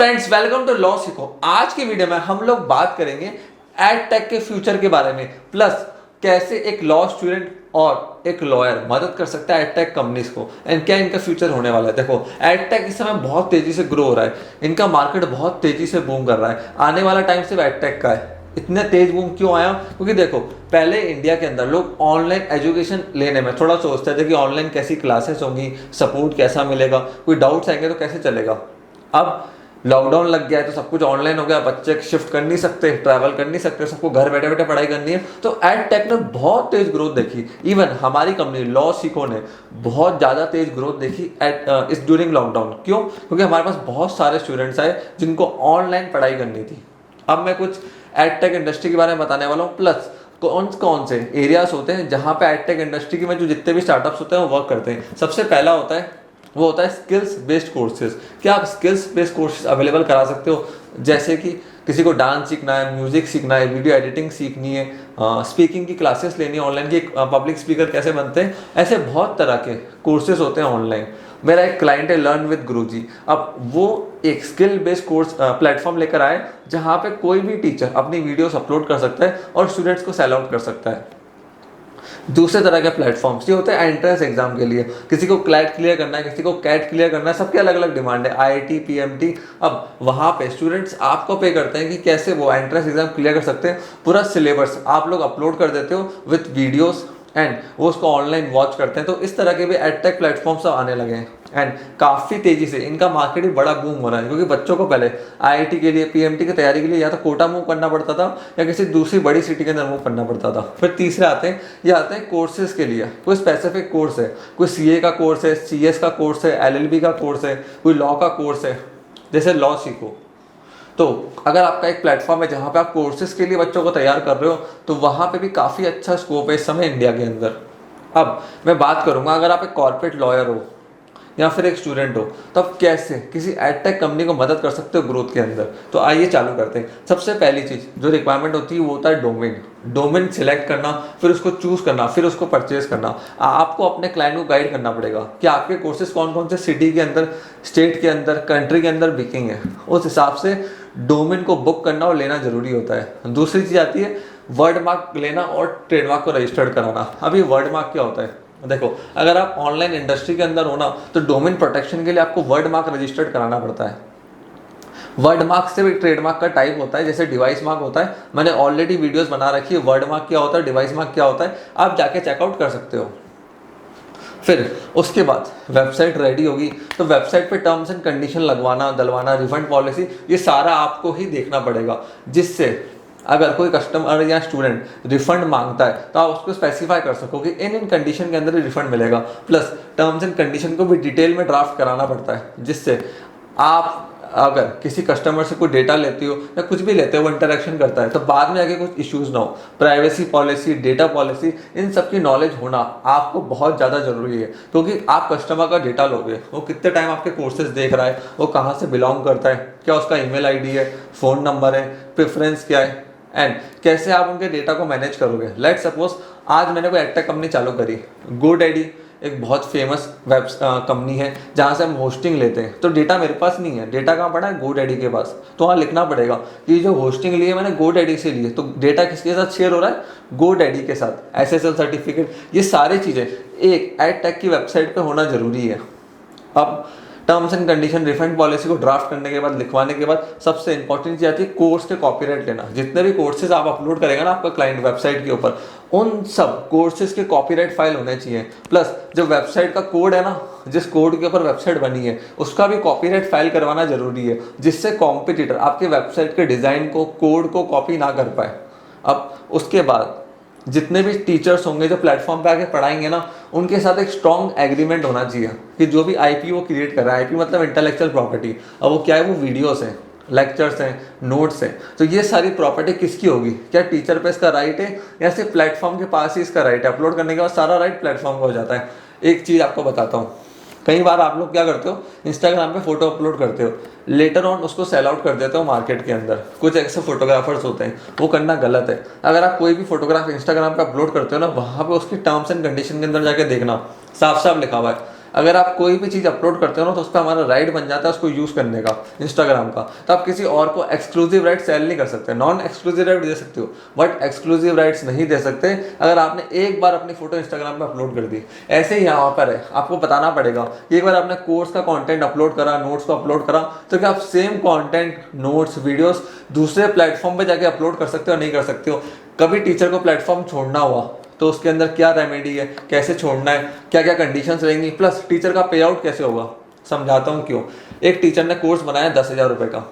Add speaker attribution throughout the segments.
Speaker 1: Friends, welcome to law सीखो। आज की वीडियो में हम लोग बात करेंगे एड टेक के फ्यूचर के बारे में, प्लस कैसे एक लॉ स्टूडेंट और एक लॉयर मदद कर सकता है एड टेक कंपनीज को एंड क्या इनका फ्यूचर होने वाला है। देखो, एड टेक इस समय बहुत तेजी से ग्रो हो रहा है, इनका मार्केट बहुत तेजी से बूम कर रहा है। आने वाला टाइम सिर्फ एड टेक का है। इतने तेज बूम क्यों आया? क्योंकि देखो, पहले इंडिया के अंदर लोग ऑनलाइन एजुकेशन लेने में थोड़ा सोचते थे कि ऑनलाइन कैसी क्लासेस होंगी, सपोर्ट कैसा मिलेगा, कोई डाउट्स आएंगे तो कैसे चलेगा। अब लॉकडाउन लग गया है तो सब कुछ ऑनलाइन हो गया, बच्चे शिफ्ट कर नहीं सकते, ट्रैवल कर नहीं सकते, सबको घर बैठे बैठे पढ़ाई करनी है। तो एड टेक ने बहुत तेज ग्रोथ देखी। इवन हमारी कंपनी लॉ सीखो ने बहुत ज़्यादा तेज ग्रोथ देखी इस ड्यूरिंग लॉकडाउन। क्यों? क्योंकि हमारे पास बहुत सारे स्टूडेंट्स आए जिनको ऑनलाइन पढ़ाई करनी थी। अब मैं कुछ एड टेक इंडस्ट्री के बारे में बताने वाला हूँ, प्लस कौन कौन से एरियाज होते हैं जहाँ पे एड टेक इंडस्ट्री में जो जितने भी स्टार्टअप्स होते हैं वो वर्क करते हैं। सबसे पहला होता है स्किल्स बेस्ड कोर्सेज। क्या आप स्किल्स बेस्ड कोर्सेज अवेलेबल करा सकते हो? जैसे कि किसी को डांस सीखना है, म्यूजिक सीखना है, वीडियो एडिटिंग सीखनी है, स्पीकिंग की क्लासेस लेनी है ऑनलाइन, की पब्लिक स्पीकर कैसे बनते हैं, ऐसे बहुत तरह के कोर्सेज होते हैं ऑनलाइन। मेरा एक क्लाइंट है लर्न विद गुरुजी। अब वो एक स्किल बेस्ड कोर्स प्लेटफॉर्म लेकर आए जहाँ पे कोई भी टीचर अपनी वीडियोस अपलोड कर सकता है और स्टूडेंट्स को सेल आउट कर सकता है। दूसरे तरह के प्लेटफॉर्म्स ये होते हैं एंट्रेंस एग्जाम के लिए। किसी को क्लैट क्लियर करना है, किसी को कैट क्लियर करना है, सबके अलग अलग डिमांड है। IIT, PMT. अब वहाँ पे स्टूडेंट्स आपको पे करते हैं कि कैसे वो एंट्रेंस एग्जाम क्लियर कर सकते हैं। पूरा सिलेबस आप लोग अपलोड कर देते हो विथ वीडियोस एंड वो उसको ऑनलाइन वॉच करते हैं। तो इस तरह के भी एडटेक प्लेटफॉर्म्स आने लगे हैं एंड काफ़ी तेज़ी से इनका मार्केट भी बड़ा बूम हो रहा है। क्योंकि बच्चों को पहले आईआईटी के लिए, पीएमटी की तैयारी के लिए या तो कोटा मूव करना पड़ता था या किसी दूसरी बड़ी सिटी के अंदर मूव करना पड़ता था। फिर तीसरे आते हैं कोर्सेज के लिए। कोई स्पेसिफिक कोर्स है, कोई सीए का कोर्स है, सीएस का कोर्स है, एलएलबी का कोर्स है, कोई लॉ का कोर्स है, जैसे लॉ सीखो। तो अगर आपका एक प्लेटफॉर्म है जहाँ पे आप कोर्सेज के लिए बच्चों को तैयार कर रहे हो तो वहाँ पे भी काफ़ी अच्छा स्कोप है इस समय इंडिया के अंदर। अब मैं बात करूँगा, अगर आप एक कॉर्पोरेट लॉयर हो या फिर एक स्टूडेंट हो तो आप कैसे किसी एडटेक कंपनी को मदद कर सकते हो ग्रोथ के अंदर। तो आइए चालू करते हैं। सबसे पहली चीज़ जो रिक्वायरमेंट होती है वो होता है डोमेन सिलेक्ट करना, फिर उसको चूज करना, फिर उसको परचेज करना। आपको अपने क्लाइंट को गाइड करना पड़ेगा कि आपके कोर्सेज कौन कौन से सिटी के अंदर, स्टेट के अंदर, कंट्री के अंदर बिकिंग है। उस हिसाब से डोमेन को बुक करना और लेना जरूरी होता है। दूसरी चीज़ आती है वर्ड मार्क लेना और ट्रेडमार्क को रजिस्टर्ड कराना। अब ये वर्ड मार्क क्या होता है? देखो, अगर आप ऑनलाइन इंडस्ट्री के अंदर हो ना तो डोमेन प्रोटेक्शन के लिए आपको वर्ड मार्क रजिस्टर्ड कराना पड़ता है। वर्ड मार्क से भी ट्रेडमार्क का टाइप होता है, जैसे डिवाइस मार्क होता है। मैंने ऑलरेडी वीडियोस बना रखी है, वर्ड मार्क क्या होता है, डिवाइस मार्क क्या होता है, आप जाके चेकआउट कर सकते हो। फिर उसके बाद वेबसाइट रेडी होगी तो वेबसाइट पे टर्म्स एंड कंडीशन लगवाना, डलवाना, रिफंड पॉलिसी, ये सारा आपको ही देखना पड़ेगा। जिससे अगर कोई कस्टमर या स्टूडेंट रिफंड मांगता है तो आप उसको स्पेसिफाई कर सको कि इन कंडीशन के अंदर ही रिफंड मिलेगा। प्लस टर्म्स एंड कंडीशन को भी डिटेल में ड्राफ्ट कराना पड़ता है, जिससे आप अगर किसी कस्टमर से कोई डेटा लेते हो या कुछ भी लेते हो, वो इंटरेक्शन करता है तो बाद में आगे कुछ इश्यूज ना हो। प्राइवेसी पॉलिसी, डेटा पॉलिसी, इन सब की नॉलेज होना आपको बहुत ज़्यादा जरूरी है। क्योंकि आप कस्टमर का डेटा लोगे, वो कितने टाइम आपके कोर्सेज देख रहा है, वो कहाँ से बिलोंग करता है, क्या उसका ईमेल आईडी है, फ़ोन नंबर है, प्रेफरेंस क्या है, एंड कैसे आप उनके डेटा को मैनेज करोगे। लेट्स सपोज आज मैंने कोई एडटेक कंपनी चालू करी, GoDaddy एक बहुत फेमस वेब कंपनी है जहाँ से हम होस्टिंग लेते हैं। तो डेटा मेरे पास नहीं है, डेटा कहाँ पड़ा है? GoDaddy के पास। तो वहाँ लिखना पड़ेगा कि जो होस्टिंग ली है मैंने GoDaddy से ली है। तो डेटा किसके साथ शेयर हो रहा है? GoDaddy के साथ। SSL सर्टिफिकेट, ये सारी चीज़ें एक एडटेक की वेबसाइट पर होना ज़रूरी है। अब terms and condition, refund policy को ड्राफ्ट करने के बाद, लिखवाने के बाद, सबसे इंपॉर्टेंट चीज़ आती है कोर्स के कॉपीराइट लेना। जितने भी कोर्सेज आप अपलोड करेगा ना आपका क्लाइंट वेबसाइट के ऊपर, उन सब कोर्सेज के कॉपीराइट फाइल होने चाहिए। प्लस जो वेबसाइट का कोड है ना, जिस कोड के ऊपर वेबसाइट बनी है, उसका भी कॉपीराइट फाइल करवाना जरूरी है, जिससे कॉम्पिटिटर आपके वेबसाइट के डिज़ाइन को, कोड को कॉपी ना कर पाए। अब उसके बाद जितने भी टीचर्स होंगे जो प्लेटफॉर्म पे आके पढ़ाएंगे ना, उनके साथ एक स्ट्रॉन्ग एग्रीमेंट होना चाहिए कि जो भी आईपी वो क्रिएट कर रहा है, आईपी मतलब इंटेलेक्चुअल प्रॉपर्टी, अब वो क्या है? वो वीडियोस हैं, लेक्चर्स हैं, नोट्स हैं। तो ये सारी प्रॉपर्टी किसकी होगी? क्या टीचर पे इसका राइट है या सिर्फ प्लेटफॉर्म के पास ही इसका राइट है? अपलोड करने के बाद सारा राइट प्लेटफॉर्म का हो जाता है। एक चीज़ आपको बताता हूँ, कई बार आप लोग क्या करते हो, इंस्टाग्राम पे फोटो अपलोड करते हो, लेटर ऑन उसको सेल आउट कर देते हो मार्केट के अंदर। कुछ ऐसे फोटोग्राफर्स होते हैं, वो करना गलत है। अगर आप कोई भी फोटोग्राफ इंस्टाग्राम पे अपलोड करते हो ना, वहाँ पे उसकी टर्म्स एंड कंडीशन के अंदर जाके देखना, साफ साफ लिखा हुआ है अगर आप कोई भी चीज़ अपलोड करते हो ना तो उस पर हमारा राइट बन जाता है उसको यूज़ करने का, इंस्टाग्राम का। तो आप किसी और को एक्सक्लूसिव राइट सेल नहीं कर सकते। नॉन एक्सक्लूसिव राइट दे सकते हो बट एक्सक्लूसिव राइट्स नहीं दे सकते अगर आपने एक बार अपनी फोटो इंस्टाग्राम पे अपलोड कर दी। ऐसे ही यहाँ पर है, आपको बताना पड़ेगा कि एक बार आपने कोर्स का कंटेंट अपलोड करा, नोट्स को अपलोड करा, तो क्या आप सेम कंटेंट, नोट्स, वीडियोस दूसरे प्लेटफॉर्म पे जाके अपलोड कर सकते हो? नहीं कर सकते हो। कभी टीचर को प्लेटफॉर्म छोड़ना हुआ तो उसके अंदर क्या रेमेडी है, कैसे छोड़ना है, क्या क्या कंडीशंस रहेंगी, प्लस टीचर का पे आउट कैसे होगा, समझाता हूँ क्यों। एक टीचर ने कोर्स बनाया 10,000 रुपये का,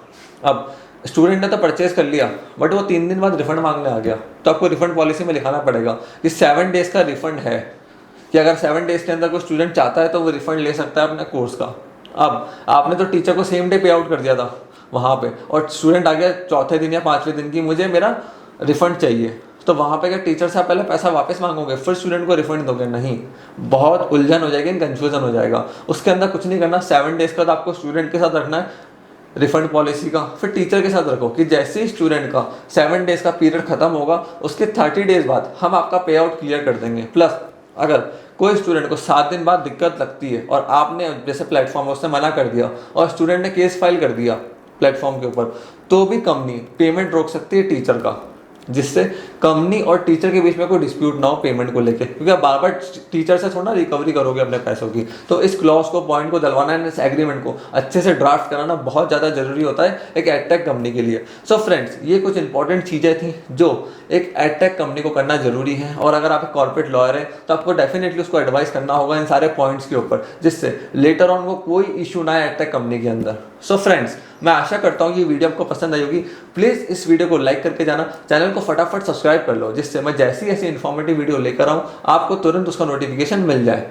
Speaker 1: अब स्टूडेंट ने तो परचेज कर लिया बट वो 3 दिन बाद रिफंड मांगने आ गया, तो आपको रिफंड पॉलिसी में लिखाना पड़ेगा कि 7 डेज का रिफंड है, कि अगर 7 डेज के अंदर कोई स्टूडेंट चाहता है तो वो रिफंड ले सकता है अपने कोर्स का। अब आपने तो टीचर को सेम डे पे आउट कर दिया था वहाँ पे, और स्टूडेंट आ गया चौथे दिन या 5वें दिन की मुझे मेरा रिफंड चाहिए, तो वहाँ पे क्या टीचर से आप पहले पैसा वापस मांगोगे फिर स्टूडेंट को रिफंड दोगे? नहीं, बहुत उलझन हो जाएगी, कंफ्यूजन हो जाएगा। उसके अंदर कुछ नहीं करना, 7 डेज का तो आपको स्टूडेंट के साथ रखना है रिफंड पॉलिसी का, फिर टीचर के साथ रखो कि जैसे ही स्टूडेंट का 7 डेज का पीरियड खत्म होगा उसके 30 डेज बाद हम आपका पे आउट क्लियर कर देंगे। प्लस अगर कोई स्टूडेंट को 7 दिन बाद दिक्कत लगती है और आपने जैसे प्लेटफॉर्म उसने मना कर दिया और स्टूडेंट ने केस फाइल कर दिया प्लेटफॉर्म के ऊपर, तो भी कंपनी पेमेंट रोक सकती है टीचर का, जिससे कंपनी और टीचर के बीच में कोई डिस्प्यूट ना हो पेमेंट को लेके, क्योंकि आप बार बार टीचर से थोड़ा रिकवरी करोगे अपने पैसों की। तो इस क्लॉज को, पॉइंट को दलवाना है, इस एग्रीमेंट को अच्छे से ड्राफ्ट कराना बहुत ज़्यादा जरूरी होता है एक एडटेक कंपनी के लिए। सो फ्रेंड्स, ये कुछ इंपॉर्टेंट चीज़ें थी जो एक एडटेक कंपनी को करना जरूरी है, और अगर आप एक कॉर्पोरेट लॉयर है तो आपको डेफिनेटली उसको एडवाइस करना होगा इन सारे पॉइंट्स के ऊपर, जिससे लेटर ऑन को कोई इशू ना है एडटेक कंपनी के अंदर। सो फ्रेंड्स, मैं आशा करता हूँ कि वीडियो आपको पसंद आई होगी। प्लीज़ इस वीडियो को लाइक करके जाना, चैनल को फटाफट सब्सक्राइब कर लो, जिससे मैं जैसी ऐसी इन्फॉर्मेटिव वीडियो लेकर आऊँ आपको तुरंत उसका नोटिफिकेशन मिल जाए।